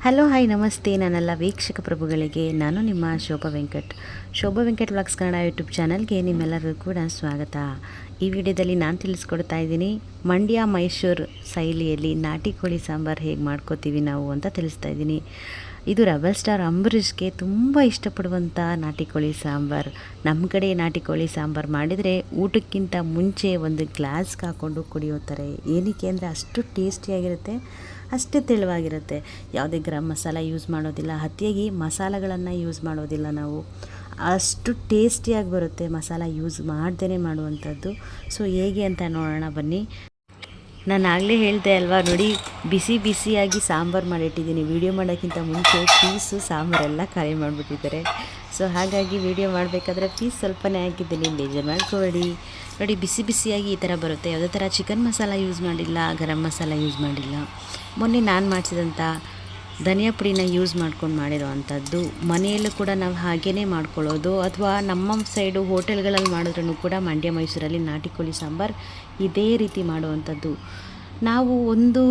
Hello hi ನಮಸ್ತೆ. ನನ್ನೆಲ್ಲ ವೀಕ್ಷಕ ಪ್ರಭುಗಳಿಗೆ ನಾನು ನಿಮ್ಮ ಶೋಭಾ ವೆಂಕಟ್ ವ್ಲಾಗ್ಸ್ ಕನ್ನಡ ಯೂಟ್ಯೂಬ್ ಚಾನಲ್ಗೆ ನಿಮ್ಮೆಲ್ಲರಿಗೂ ಕೂಡ ಸ್ವಾಗತ. ಈ ವಿಡಿಯೋದಲ್ಲಿ ನಾನು ತಿಳಿಸ್ಕೊಡ್ತಾ ಇದ್ದೀನಿ ಮಂಡ್ಯ ಮೈಸೂರು ಶೈಲಿಯಲ್ಲಿ ನಾಟಿ ಕೋಳಿ ಸಾಂಬಾರು ಹೇಗೆ ಮಾಡ್ಕೋತೀವಿ ನಾವು ಅಂತ ತಿಳಿಸ್ತಾ ಇದ್ದೀನಿ. ಇದು ರೆಬಲ್ ಸ್ಟಾರ್ ಅಂಬರೀಷ್ಗೆ ತುಂಬ ಇಷ್ಟಪಡುವಂಥ ನಾಟಿ ಕೋಳಿ ಸಾಂಬಾರು. ನಮ್ಮ ಕಡೆ ನಾಟಿ ಕೋಳಿ ಸಾಂಬಾರು ಮಾಡಿದರೆ ಊಟಕ್ಕಿಂತ ಮುಂಚೆ ಒಂದು ಗ್ಲಾಸ್ಗೆ ಹಾಕ್ಕೊಂಡು ಕುಡಿಯೋತಾರೆ. ಏನಕ್ಕೆ ಅಂದರೆ ಅಷ್ಟು ಟೇಸ್ಟಿಯಾಗಿರುತ್ತೆ, ಅಷ್ಟೇ ತೆಳುವಾಗಿರುತ್ತೆ. ಯಾವುದೇ ಗರಂ ಮಸಾಲ ಯೂಸ್ ಮಾಡೋದಿಲ್ಲ, ಅತಿಯಾಗಿ ಮಸಾಲೆಗಳನ್ನು ಯೂಸ್ ಮಾಡೋದಿಲ್ಲ. ನಾವು ಅಷ್ಟು ಟೇಸ್ಟಿಯಾಗಿ ಬರುತ್ತೆ ಮಸಾಲ ಯೂಸ್ ಮಾಡ್ದೇ ಮಾಡುವಂಥದ್ದು. ಸೊ ಹೇಗೆ ಅಂತ ನೋಡೋಣ ಬನ್ನಿ. ನಾನು ಆಗಲೇ ಹೇಳಿದೆ ಅಲ್ವಾ, ನೋಡಿ ಬಿಸಿಯಾಗಿ ಸಾಂಬಾರು ಮಾಡಿಟ್ಟಿದ್ದೀನಿ. ವೀಡಿಯೋ ಮಾಡೋಕ್ಕಿಂತ ಮುಂಚೆ ಪೀಸು ಸಾಂಬಾರೆಲ್ಲ ಖಾಲಿ ಮಾಡಿಬಿಟ್ಟಿದ್ದಾರೆ. ಸೊ ಹಾಗಾಗಿ ವೀಡಿಯೋ ಮಾಡಬೇಕಾದ್ರೆ ಪೀಸ್ ಸ್ವಲ್ಪನೇ ಹಾಕಿದ್ದೀನಿ, ಬೇಜಾರು ಮಾಡ್ಕೋಬೇಡಿ. ನೋಡಿ ಬಿಸಿಯಾಗಿ ಈ ಥರ ಬರುತ್ತೆ. ಯಾವುದೇ ಥರ ಚಿಕನ್ ಮಸಾಲ ಯೂಸ್ ಮಾಡಿಲ್ಲ, ಗರಂ ಮಸಾಲ ಯೂಸ್ ಮಾಡಿಲ್ಲ. ಮೊನ್ನೆ ನಾನು ಮಾಡಿಸಿದಂಥ ಧನಿಯಾ ಪುಡಿನ ಯೂಸ್ ಮಾಡ್ಕೊಂಡು ಮಾಡಿರೋ ಅಂಥದ್ದು. ಮನೆಯಲ್ಲೂ ಕೂಡ ನಾವು ಹಾಗೇ ಮಾಡ್ಕೊಳ್ಳೋದು, ಅಥವಾ ನಮ್ಮ ಸೈಡು ಹೋಟೆಲ್ಗಳಲ್ಲಿ ಮಾಡಿದ್ರೂ ಕೂಡ ಮಂಡ್ಯ ಮೈಸೂರಲ್ಲಿ ನಾಟಿ ಕೋಳಿ ಸಾಂಬಾರು ಇದೇ ರೀತಿ ಮಾಡುವಂಥದ್ದು. ನಾವು ಒಂದು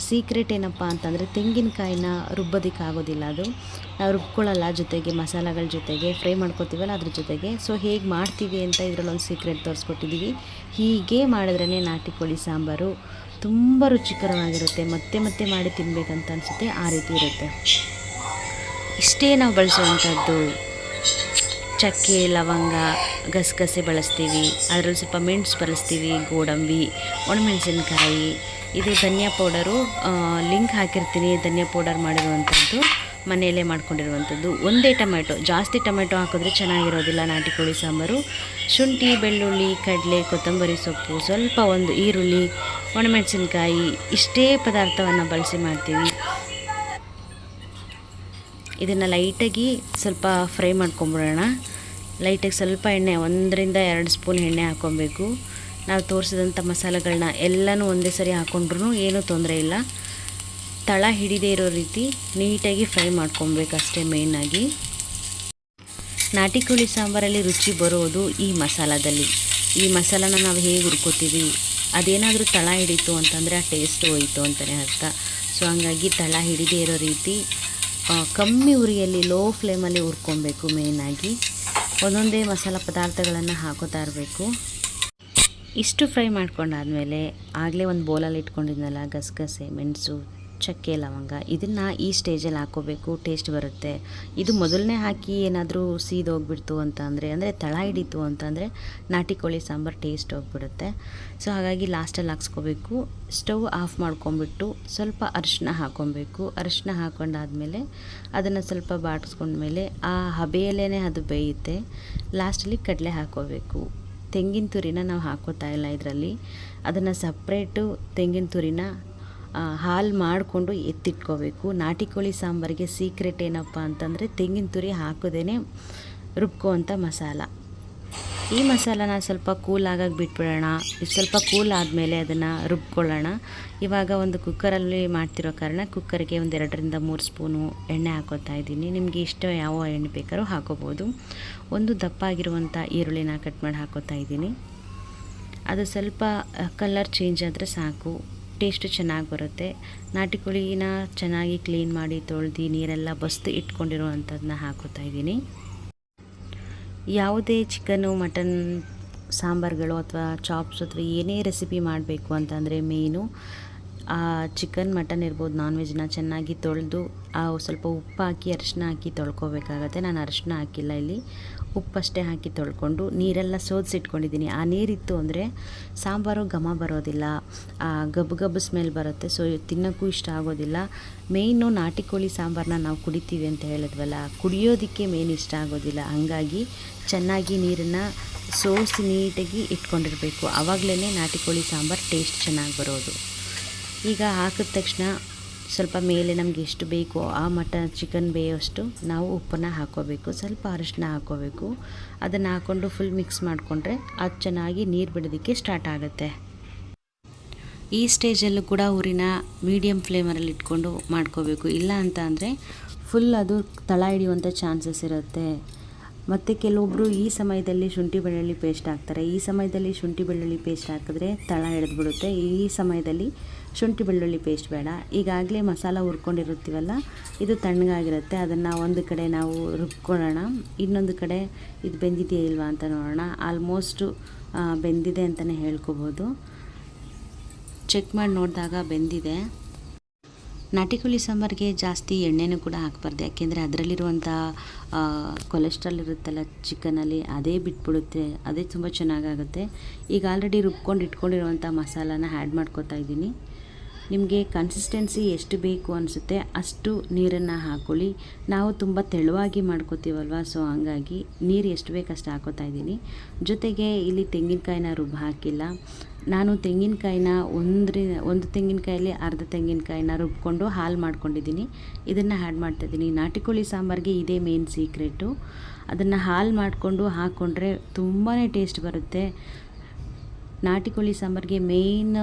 ಸೀಕ್ರೆಟ್ ಏನಪ್ಪ ಅಂತಂದರೆ ತೆಂಗಿನಕಾಯಿನ ರುಬ್ಬೋದಕ್ಕಾಗೋದಿಲ್ಲ. ಅದು ನಾವು ರುಬ್ಕೊಳ್ಳಲ್ಲ, ಜೊತೆಗೆ ಮಸಾಲೆಗಳ ಜೊತೆಗೆ ಫ್ರೈ ಮಾಡ್ಕೊತೀವಲ್ಲ ಅದ್ರ ಜೊತೆಗೆ. ಸೊ ಹೇಗೆ ಮಾಡ್ತೀವಿ ಅಂತ ಇದರಲ್ಲೊಂದು ಸೀಕ್ರೆಟ್ ತೋರಿಸ್ಕೊಟ್ಟಿದ್ದೀವಿ. ಹೀಗೆ ಮಾಡಿದ್ರೇ ನಾಟಿ ಕೋಳಿ ಸಾಂಬಾರು ತುಂಬ ರುಚಿಕರವಾಗಿರುತ್ತೆ. ಮತ್ತೆ ಮಾಡಿ ತಿನ್ನಬೇಕಂತ ಅನಿಸುತ್ತೆ, ಆ ರೀತಿ ಇರುತ್ತೆ. ಇಷ್ಟೇ ನಾವು ಬಳಸುವಂಥದ್ದು. ಚಕ್ಕೆ, ಲವಂಗ, ಗಸಗಸೆ ಬಳಸ್ತೀವಿ, ಅದರಲ್ಲಿ ಸ್ವಲ್ಪ ಮೆಣಸು ಬಳಸ್ತೀವಿ, ಗೋಡಂಬಿ, ಒಣಮೆಣಸಿನ್ಕಾಯಿ. ಇದು ಧನಿಯಾ ಪೌಡರು, ಲಿಂಕ್ ಹಾಕಿರ್ತೀನಿ. ಧನಿಯಾ ಪೌಡರ್ ಮಾಡಿರುವಂಥದ್ದು, ಮನೆಯಲ್ಲೇ ಮಾಡ್ಕೊಂಡಿರುವಂಥದ್ದು. ಒಂದೇ ಟೊಮೆಟೊ, ಜಾಸ್ತಿ ಟೊಮೆಟೊ ಹಾಕಿದ್ರೆ ಚೆನ್ನಾಗಿರೋದಿಲ್ಲ ನಾಟಿ ಕೋಳಿ ಸಾಂಬಾರು. ಶುಂಠಿ, ಬೆಳ್ಳುಳ್ಳಿ, ಕಡಲೆ, ಕೊತ್ತಂಬರಿ ಸೊಪ್ಪು, ಸ್ವಲ್ಪ ಒಂದು ಈರುಳ್ಳಿ, ಒಣಮೆಣಸಿನ್ಕಾಯಿ, ಇಷ್ಟೇ ಪದಾರ್ಥವನ್ನು ಬಳಸಿ ಮಾಡ್ತೀವಿ. ಇದನ್ನು ಲೈಟಾಗಿ ಸ್ವಲ್ಪ ಫ್ರೈ ಮಾಡ್ಕೊಂಬಿಡೋಣ. ಲೈಟಾಗಿ ಸ್ವಲ್ಪ ಎಣ್ಣೆ, 1-2 ಸ್ಪೂನ್ ಎಣ್ಣೆ ಹಾಕ್ಕೊಬೇಕು. ನಾವು ತೋರಿಸಿದಂಥ ಮಸಾಲೆಗಳನ್ನ ಎಲ್ಲನೂ ಒಂದೇ ಸರಿ ಹಾಕ್ಕೊಂಡ್ರೂ ಏನೂ ತೊಂದರೆ ಇಲ್ಲ. ತಳ ಹಿಡಿದೇ ಇರೋ ರೀತಿ ನೀಟಾಗಿ ಫ್ರೈ ಮಾಡ್ಕೊಬೇಕಷ್ಟೇ. ಮೇಯ್ನಾಗಿ ನಾಟಿ ಕೋಳಿ ಸಾಂಬಾರಲ್ಲಿ ರುಚಿ ಬರೋದು ಈ ಮಸಾಲದಲ್ಲಿ. ಈ ಮಸಾಲಾನ ನಾವು ಹೇಗೆ ಹುರ್ಕೋತೀವಿ, ಅದೇನಾದರೂ ತಳ ಹಿಡಿತು ಅಂತಂದರೆ ಆ ಟೇಸ್ಟ್ ಹೋಯಿತು ಅಂತಲೇ ಅರ್ಥ. ಸೊ ಹಂಗಾಗಿ ತಳ ಹಿಡಿದೇ ಇರೋ ರೀತಿ ಕಮ್ಮಿ ಉರಿಯಲ್ಲಿ, ಲೋ ಫ್ಲೇಮಲ್ಲಿ ಹುರ್ಕೊಬೇಕು. ಮೇಯ್ನಾಗಿ ಒಂದೊಂದೇ ಮಸಾಲ ಪದಾರ್ಥಗಳನ್ನು ಹಾಕೋತಾ ಇರಬೇಕು. ಇಷ್ಟು ಫ್ರೈ ಮಾಡ್ಕೊಂಡಾದಮೇಲೆ ಆಗಲೇ ಒಂದು ಬೌಲಲ್ಲಿ ಇಟ್ಕೊಂಡಿದ್ನಲ್ಲ ಗಸಗಸೆ, ಮೆಣಸು, ಚಕ್ಕೆ, ಲವಂಗ, ಇದನ್ನು ಈ ಸ್ಟೇಜಲ್ಲಿ ಹಾಕ್ಕೋಬೇಕು. ಟೇಸ್ಟ್ ಬರುತ್ತೆ. ಇದು ಮೊದಲನೇ ಹಾಕಿ ಏನಾದರೂ ಸೀದೋಗ್ಬಿಡ್ತು ಅಂತಂದರೆ, ಅಂದರೆ ತಳ ಹಿಡಿತು ಅಂತಂದರೆ ನಾಟಿ ಕೋಳಿ ಸಾಂಬಾರು ಟೇಸ್ಟ್ ಹೋಗ್ಬಿಡುತ್ತೆ. ಸೊ ಹಾಗಾಗಿ ಲಾಸ್ಟಲ್ಲಿ ಹಾಕ್ಸ್ಕೋಬೇಕು. ಸ್ಟವ್ ಆಫ್ ಮಾಡ್ಕೊಂಬಿಟ್ಟು ಸ್ವಲ್ಪ ಅರಿಶಿನ ಹಾಕ್ಕೊಬೇಕು. ಅರಿಶಿನ ಹಾಕ್ಕೊಂಡಾದ್ಮೇಲೆ ಅದನ್ನು ಸ್ವಲ್ಪ ಬಾಡಿಸ್ಕೊಂಡ್ಮೇಲೆ ಆ ಹಬೆಯಲ್ಲೇ ಅದು ಬೇಯುತ್ತೆ. ಲಾಸ್ಟಲ್ಲಿ ಕಡಲೆ ಹಾಕ್ಕೋಬೇಕು. ತೆಂಗಿನ ತುರಿನ ನಾವು ಹಾಕೋತಾ ಇಲ್ಲ ಇದರಲ್ಲಿ. ಅದನ್ನು ಸಪ್ರೇಟು ತೆಂಗಿನ ತುರಿನ ಹಾಲು ಮಾಡಿಕೊಂಡು ಎತ್ತಿಟ್ಕೋಬೇಕು. ನಾಟಿ ಕೋಳಿ ಸಾಂಬಾರಿಗೆ ಸೀಕ್ರೆಟ್ ಏನಪ್ಪ ಅಂತಂದರೆ ತೆಂಗಿನ ತುರಿ ಹಾಕೋದೇ ರುಬ್ಕೋವಂಥ ಮಸಾಲ. ಈ ಮಸಾಲಾನ ಸ್ವಲ್ಪ ಕೂಲ್ ಆಗಾಗ ಬಿಟ್ಬಿಡೋಣ. ಸ್ವಲ್ಪ ಕೂಲ್ ಆದಮೇಲೆ ಅದನ್ನು ರುಬ್ಕೊಳ್ಳೋಣ. ಇವಾಗ ಒಂದು ಕುಕ್ಕರಲ್ಲಿ ಮಾಡ್ತಿರೋ ಕಾರಣ ಕುಕ್ಕರ್ಗೆ 2-3 ಸ್ಪೂನು ಎಣ್ಣೆ ಹಾಕೋತಾ ಇದ್ದೀನಿ. ನಿಮಗೆ ಇಷ್ಟ ಯಾವ ಎಣ್ಣೆ ಬೇಕಾದ್ರೂ ಹಾಕೋಬೋದು. ಒಂದು ದಪ್ಪ ಆಗಿರುವಂಥ ಈರುಳ್ಳಿನ ಕಟ್ ಮಾಡಿ ಹಾಕೋತಾ ಇದ್ದೀನಿ. ಅದು ಸ್ವಲ್ಪ ಕಲರ್ ಚೇಂಜ್ ಆದರೆ ಸಾಕು, ಟೇಸ್ಟು ಚೆನ್ನಾಗಿ ಬರುತ್ತೆ. ನಾಟಿ ಕೋಳಿನ ಚೆನ್ನಾಗಿ ಕ್ಲೀನ್ ಮಾಡಿ ತೊಳೆದು ನೀರೆಲ್ಲ ಬಸ್ದು ಇಟ್ಕೊಂಡಿರೋ ಅಂಥದ್ದನ್ನ ಹಾಕೋತಾ ಇದ್ದೀನಿ. ಯಾವುದೇ ಚಿಕನ್ನು, ಮಟನ್ ಸಾಂಬಾರುಗಳು ಅಥವಾ ಚಾಪ್ಸ್ ಅಥವಾ ಏನೇ ರೆಸಿಪಿ ಮಾಡಬೇಕು ಅಂತಂದರೆ ಮೇಯ್ನು ಚಿಕನ್, ಮಟನ್ ಇರ್ಬೋದು, ನಾನ್ ವೆಜ್ನ ಚೆನ್ನಾಗಿ ತೊಳೆದು ಸ್ವಲ್ಪ ಉಪ್ಪು ಹಾಕಿ ಅರಿಶಿನ ಹಾಕಿ ತೊಳ್ಕೊಬೇಕಾಗತ್ತೆ. ನಾನು ಅರಿಶಿನ ಹಾಕಿಲ್ಲ ಇಲ್ಲಿ, ಉಪ್ಪಷ್ಟೇ ಹಾಕಿ ತೊಳ್ಕೊಂಡು ನೀರೆಲ್ಲ ಸೋದಿಸಿಟ್ಕೊಂಡಿದ್ದೀನಿ. ಆ ನೀರಿತ್ತು ಅಂದರೆ ಸಾಂಬಾರು ಘಮ ಬರೋದಿಲ್ಲ, ಗಬ್ಬು ಸ್ಮೆಲ್ ಬರುತ್ತೆ. ಸೊ ತಿನ್ನೋಕ್ಕೂ ಇಷ್ಟ ಆಗೋದಿಲ್ಲ. ಮೇಯ್ನು ನಾಟಿ ಕೋಳಿ ಸಾಂಬಾರನ್ನ ನಾವು ಕುಡಿತೀವಿ ಅಂತ ಹೇಳಿದ್ವಲ್ಲ, ಕುಡಿಯೋದಕ್ಕೆ ಮೇನ್ ಇಷ್ಟ ಆಗೋದಿಲ್ಲ. ಹಾಗಾಗಿ ಚೆನ್ನಾಗಿ ನೀರನ್ನು ಸೋಸಿ ನೀಟಾಗಿ ಇಟ್ಕೊಂಡಿರಬೇಕು. ಆವಾಗಲೇ ನಾಟಿ ಕೋಳಿ ಸಾಂಬಾರು ಟೇಸ್ಟ್ ಚೆನ್ನಾಗಿ ಬರೋದು. ಈಗ ಹಾಕಿದ ತಕ್ಷಣ ಸ್ವಲ್ಪ ಮೇಲೆ ನಮಗೆ ಎಷ್ಟು ಬೇಕೋ ಆ ಮಟನ್, ಚಿಕನ್ ಬೇಯೋಷ್ಟು ನಾವು ಉಪ್ಪನ್ನು ಹಾಕ್ಕೋಬೇಕು. ಸ್ವಲ್ಪ ಅರಿಶಿನ ಹಾಕ್ಕೋಬೇಕು. ಅದನ್ನು ಹಾಕ್ಕೊಂಡು ಫುಲ್ ಮಿಕ್ಸ್ ಮಾಡಿಕೊಂಡ್ರೆ ಅದು ಚೆನ್ನಾಗಿ ನೀರು ಬಿಡೋದಕ್ಕೆ ಸ್ಟಾರ್ಟ್ ಆಗುತ್ತೆ. ಈ ಸ್ಟೇಜಲ್ಲೂ ಕೂಡ ಉರಿನ ಮೀಡಿಯಮ್ ಫ್ಲೇಮರಲ್ಲಿ ಇಟ್ಕೊಂಡು ಮಾಡ್ಕೋಬೇಕು. ಇಲ್ಲ ಅಂತ ಅಂದರೆ ಫುಲ್ ಅದು ತಳ ಹಿಡಿಯುವಂಥ ಚಾನ್ಸಸ್ ಇರುತ್ತೆ. ಮತ್ತು ಕೆಲವೊಬ್ಬರು ಈ ಸಮಯದಲ್ಲಿ ಶುಂಠಿ ಬೆಳ್ಳುಳ್ಳಿ ಪೇಸ್ಟ್ ಹಾಕ್ತಾರೆ. ಈ ಸಮಯದಲ್ಲಿ ಶುಂಠಿ ಬೆಳ್ಳುಳ್ಳಿ ಪೇಸ್ಟ್ ಹಾಕಿದ್ರೆ ತಳ ಹಿಡಿದ್ಬಿಡುತ್ತೆ. ಈ ಸಮಯದಲ್ಲಿ ಶುಂಠಿ ಬೆಳ್ಳುಳ್ಳಿ ಪೇಸ್ಟ್ ಬೇಡ. ಈಗಾಗಲೇ ಮಸಾಲ ಹುರ್ಕೊಂಡಿರುತ್ತೀವಲ್ಲ, ಇದು ತಣ್ಣಗಾಗಿರುತ್ತೆ. ಅದನ್ನು ಒಂದು ಕಡೆ ನಾವು ರುಬ್ಕೊಳ್ಳೋಣ, ಇನ್ನೊಂದು ಕಡೆ ಇದು ಬೆಂದಿದೆಯಾ ಇಲ್ವಾ ಅಂತ ನೋಡೋಣ. ಆಲ್ಮೋಸ್ಟು ಬೆಂದಿದೆ ಅಂತಲೇ ಹೇಳ್ಕೊಬೋದು. ಚೆಕ್ ಮಾಡಿ ನೋಡಿದಾಗ ಬೆಂದಿದೆ. ನಾಟಿ ಕೋಳಿ ಸಾಂಬಾರಿಗೆ ಜಾಸ್ತಿ ಎಣ್ಣೆನೂ ಕೂಡ ಹಾಕಬಾರ್ದು, ಯಾಕೆಂದರೆ ಅದರಲ್ಲಿರುವಂಥ ಕೊಲೆಸ್ಟ್ರಾಲ್ ಇರುತ್ತಲ್ಲ ಚಿಕನಲ್ಲಿ, ಅದೇ ಬಿಟ್ಬಿಡುತ್ತೆ, ಅದೇ ತುಂಬ ಚೆನ್ನಾಗಾಗುತ್ತೆ. ಈಗ ಆಲ್ರೆಡಿ ರುಬ್ಕೊಂಡು ಇಟ್ಕೊಂಡಿರುವಂಥ ಮಸಾಲಾನ ಆ್ಯಡ್ ಮಾಡ್ಕೊತಾ ಇದ್ದೀನಿ. ನಿಮಗೆ ಕನ್ಸಿಸ್ಟೆನ್ಸಿ ಎಷ್ಟು ಬೇಕು ಅನಿಸುತ್ತೆ ಅಷ್ಟು ನೀರನ್ನು ಹಾಕ್ಕೊಳ್ಳಿ. ನಾವು ತುಂಬ ತೆಳುವಾಗಿ ಮಾಡ್ಕೋತೀವಲ್ವ, ಸೊ ಹಂಗಾಗಿ ನೀರು ಎಷ್ಟು ಬೇಕು ಅಷ್ಟು ಹಾಕೋತಾ ಇದ್ದೀನಿ. ಜೊತೆಗೆ ಇಲ್ಲಿ ತೆಂಗಿನಕಾಯಿನ ಹಾಕಿಲ್ಲ. ನಾನು ತೆಂಗಿನಕಾಯಿನ ಒಂದು ತೆಂಗಿನಕಾಯಲ್ಲಿ ಅರ್ಧ ತೆಂಗಿನಕಾಯಿನ ರುಬ್ಕೊಂಡು ಹಾಲು ಮಾಡ್ಕೊಂಡಿದ್ದೀನಿ, ಇದನ್ನು ಆ್ಯಡ್ ಮಾಡ್ತಾಯಿದ್ದೀನಿ. ನಾಟಿ ಕೋಳಿ ಸಾಂಬಾರಿಗೆ ಇದೇ ಮೇನ್ ಸೀಕ್ರೆಟು. ಅದನ್ನು ಹಾಲು ಮಾಡಿಕೊಂಡು ಹಾಕ್ಕೊಂಡ್ರೆ ತುಂಬಾ ಟೇಸ್ಟ್ ಬರುತ್ತೆ. ನಾಟಿ ಕೋಳಿ ಸಾಂಬಾರಿಗೆ ಮೇಯ್ನ್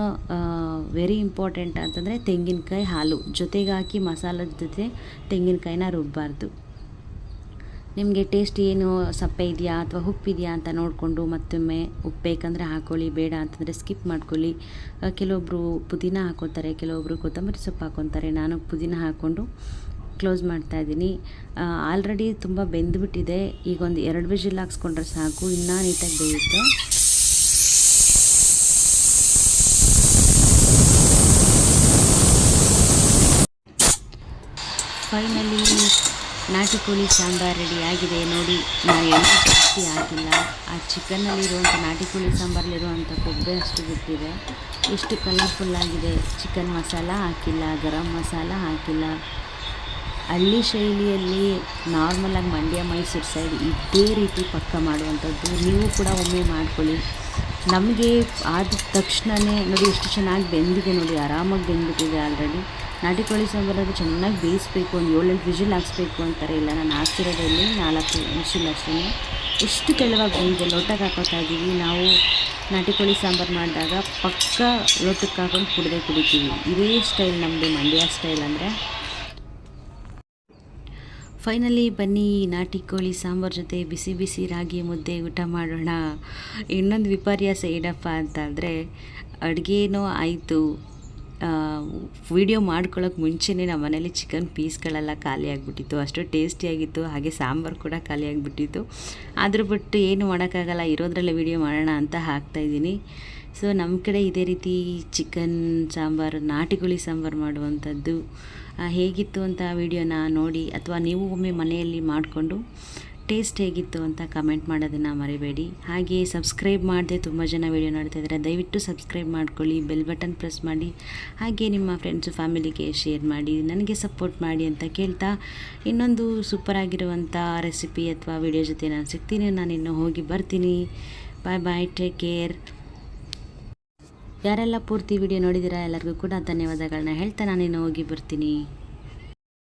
ವೆರಿ ಇಂಪಾರ್ಟೆಂಟ್ ಅಂತಂದರೆ ತೆಂಗಿನಕಾಯಿ ಹಾಲು ಜೊತೆಗೆ ಹಾಕಿ ಮಸಾಲದ ಜೊತೆ ತೆಂಗಿನಕಾಯಿನ ರುಬ್ಬಾರ್ದು. ನಿಮಗೆ ಟೇಸ್ಟ್ ಏನು ಸಪ್ಪೆ ಇದೆಯಾ ಅಥವಾ ಉಪ್ಪಿದೆಯಾ ಅಂತ ನೋಡಿಕೊಂಡು ಮತ್ತೊಮ್ಮೆ ಉಪ್ಪು ಬೇಕಂದರೆ ಹಾಕ್ಕೊಳ್ಳಿ, ಬೇಡ ಅಂತಂದರೆ ಸ್ಕಿಪ್ ಮಾಡ್ಕೊಳ್ಳಿ. ಕೆಲವೊಬ್ಬರು ಪುದೀನ ಹಾಕ್ಕೊತಾರೆ, ಕೆಲವೊಬ್ಬರು ಕೊತ್ತಂಬರಿ ಸೊಪ್ಪು ಹಾಕ್ಕೊತಾರೆ. ನಾನು ಪುದೀನ ಹಾಕ್ಕೊಂಡು ಕ್ಲೋಸ್ ಮಾಡ್ತಾಯಿದ್ದೀನಿ. ಆಲ್ರೆಡಿ ತುಂಬ ಬೆಂದುಬಿಟ್ಟಿದೆ. ಈಗ ಒಂದು 2 ವಿಜಿಲ್ ಹಾಕ್ಸ್ಕೊಂಡ್ರೆ ಸಾಕು, ಇನ್ನೂ ನೀಟಾಗಿ ಬೇಯುತ್ತೆ. ಫೈನಲಿ ನಾಟಿ ಕೋಳಿ ಸಾಂಬಾರು ರೆಡಿ ಆಗಿದೆ ನೋಡಿ. ನಾನು ಎಣ್ಣೆ ಜಾಸ್ತಿ ಹಾಕಿಲ್ಲ. ಆ ಚಿಕನ್ನಲ್ಲಿರುವಂಥ ನಾಟಿ ಕೋಳಿ ಸಾಂಬಾರಲ್ಲಿರುವಂಥ ಕೊಬ್ಬರಿ ಅಷ್ಟು ಬಿಟ್ಟಿದೆ. ಎಷ್ಟು ಕಲರ್ಫುಲ್ಲಾಗಿದೆ. ಚಿಕನ್ ಮಸಾಲ ಹಾಕಿಲ್ಲ, ಗರಂ ಮಸಾಲ ಹಾಕಿಲ್ಲ. ಹಳ್ಳಿ ಶೈಲಿಯಲ್ಲಿ ನಾರ್ಮಲಾಗಿ ಮಂಡ್ಯ ಮೈಸೂರು ಸೈಡ್ ಇದೇ ರೀತಿ ಪಕ್ಕ ಮಾಡುವಂಥದ್ದು. ನೀವು ಕೂಡ ಒಮ್ಮೆ ಮಾಡ್ಕೊಳ್ಳಿ. ನಮಗೆ ಆದ ತಕ್ಷಣವೇ ನೋಡಿ ಎಷ್ಟು ಚೆನ್ನಾಗಿ ಬೆಂದಿದೆ ನೋಡಿ, ಆರಾಮಾಗಿ ಬೆಂದ್ಬಿಟ್ಟಿದೆ ಆಲ್ರೆಡಿ. ನಾಟಿ ಕೋಳಿ ಸಾಂಬಾರು ಚೆನ್ನಾಗಿ ಬೇಯಿಸ್ಬೇಕು, ಒಂದು 7-8 ವಿಜಿಲ್ ಹಾಕ್ಸ್ಬೇಕು ಅಂತಾರೆ. ಇಲ್ಲ, ನಾನು ಹಾಕ್ಸಿರೋದ್ರಲ್ಲಿ 4 ವಿಜಿಲ್ ಅಷ್ಟೇ. ಎಷ್ಟು ತೆಳುವಾಗಿ ಬಂದಿದೆ. ಲೋಟಕ್ಕೆ ಹಾಕೋತಾ ಇದ್ದೀವಿ ನಾವು. ನಾಟಿ ಕೋಳಿ ಸಾಂಬಾರು ಮಾಡಿದಾಗ ಪಕ್ಕ ಲೋಟಕ್ಕೆ ಹಾಕೊಂಡು ಕುಡಿತೀವಿ. ಇದೇ ಸ್ಟೈಲ್ ನಮ್ಮದು, ಮಂಡ್ಯ ಸ್ಟೈಲ್ ಅಂದರೆ. ಫೈನಲಿ ಬನ್ನಿ ನಾಟಿ ಕೋಳಿ ಸಾಂಬಾರು ಜೊತೆ ಬಿಸಿ ಬಿಸಿ ರಾಗಿ ಮುದ್ದೆ ಊಟ ಮಾಡೋಣ. ಇನ್ನೊಂದು ವಿಪರ್ಯಾಸ ಏನಪ್ಪ ಅಂತಂದರೆ, ಅಡುಗೆನೂ ಆಯಿತು, ವಿಡಿಯೋ ಮಾಡ್ಕೊಳ್ಳೋಕೆ ಮುಂಚೆನೇ ನಮ್ಮ ಮನೇಲಿ ಚಿಕನ್ ಪೀಸ್ಗಳೆಲ್ಲ ಖಾಲಿ ಆಗಿಬಿಟ್ಟಿತ್ತು. ಅಷ್ಟು ಟೇಸ್ಟಿಯಾಗಿತ್ತು. ಹಾಗೆ ಸಾಂಬಾರು ಕೂಡ ಖಾಲಿ ಆಗಿಬಿಟ್ಟಿತ್ತು. ಆದರೂ ಬಿಟ್ಟು ಏನು ಮಾಡೋಕ್ಕಾಗಲ್ಲ, ಇರೋದ್ರಲ್ಲೇ ವಿಡಿಯೋ ಮಾಡೋಣ ಅಂತ ಹಾಕ್ತಾಯಿದ್ದೀನಿ. ಸೊ ನಮ್ಮ ಕಡೆ ಇದೇ ರೀತಿ ಚಿಕನ್ ಸಾಂಬಾರು, ನಾಟಿ ಕೋಳಿ ಸಾಂಬಾರು ಮಾಡುವಂಥದ್ದು. ಹೇಗಿತ್ತು ಅಂತ ವಿಡಿಯೋನ ನೋಡಿ, ಅಥವಾ ನೀವು ಒಮ್ಮೆ ಮನೆಯಲ್ಲಿ ಮಾಡಿಕೊಂಡು ಟೇಸ್ಟ್ ಹೇಗಿತ್ತು ಅಂತ ಕಮೆಂಟ್ ಮಾಡೋದನ್ನು ಮರಿಬೇಡಿ. ಹಾಗೆ ಸಬ್ಸ್ಕ್ರೈಬ್ ಮಾಡದೆ ತುಂಬ ಜನ ವಿಡಿಯೋ ನೋಡ್ತಾಯಿದ್ದಾರೆ, ದಯವಿಟ್ಟು ಸಬ್ಸ್ಕ್ರೈಬ್ ಮಾಡ್ಕೊಳ್ಳಿ, ಬೆಲ್ ಬಟನ್ ಪ್ರೆಸ್ ಮಾಡಿ. ಹಾಗೆ ನಿಮ್ಮ ಫ್ರೆಂಡ್ಸು ಫ್ಯಾಮಿಲಿಗೆ ಶೇರ್ ಮಾಡಿ, ನನಗೆ ಸಪೋರ್ಟ್ ಮಾಡಿ ಅಂತ ಕೇಳ್ತಾ, ಇನ್ನೊಂದು ಸೂಪರಾಗಿರುವಂಥ ರೆಸಿಪಿ ಅಥವಾ ವಿಡಿಯೋ ಜೊತೆ ನಾನು ಸಿಗ್ತೀನಿ. ನಾನು ಇನ್ನೂ ಹೋಗಿ ಬರ್ತೀನಿ. ಬಾಯ್ ಬಾಯ್, ಟೇಕ್ ಕೇರ್. ಯಾರೆಲ್ಲ ಪೂರ್ತಿ ವಿಡಿಯೋ ನೋಡಿದ್ದೀರಾ ಎಲ್ಲರಿಗೂ ಕೂಡ ಧನ್ಯವಾದಗಳನ್ನ ಹೇಳ್ತಾ ನಾನಿನ್ನು ಹೋಗಿ ಬರ್ತೀನಿ.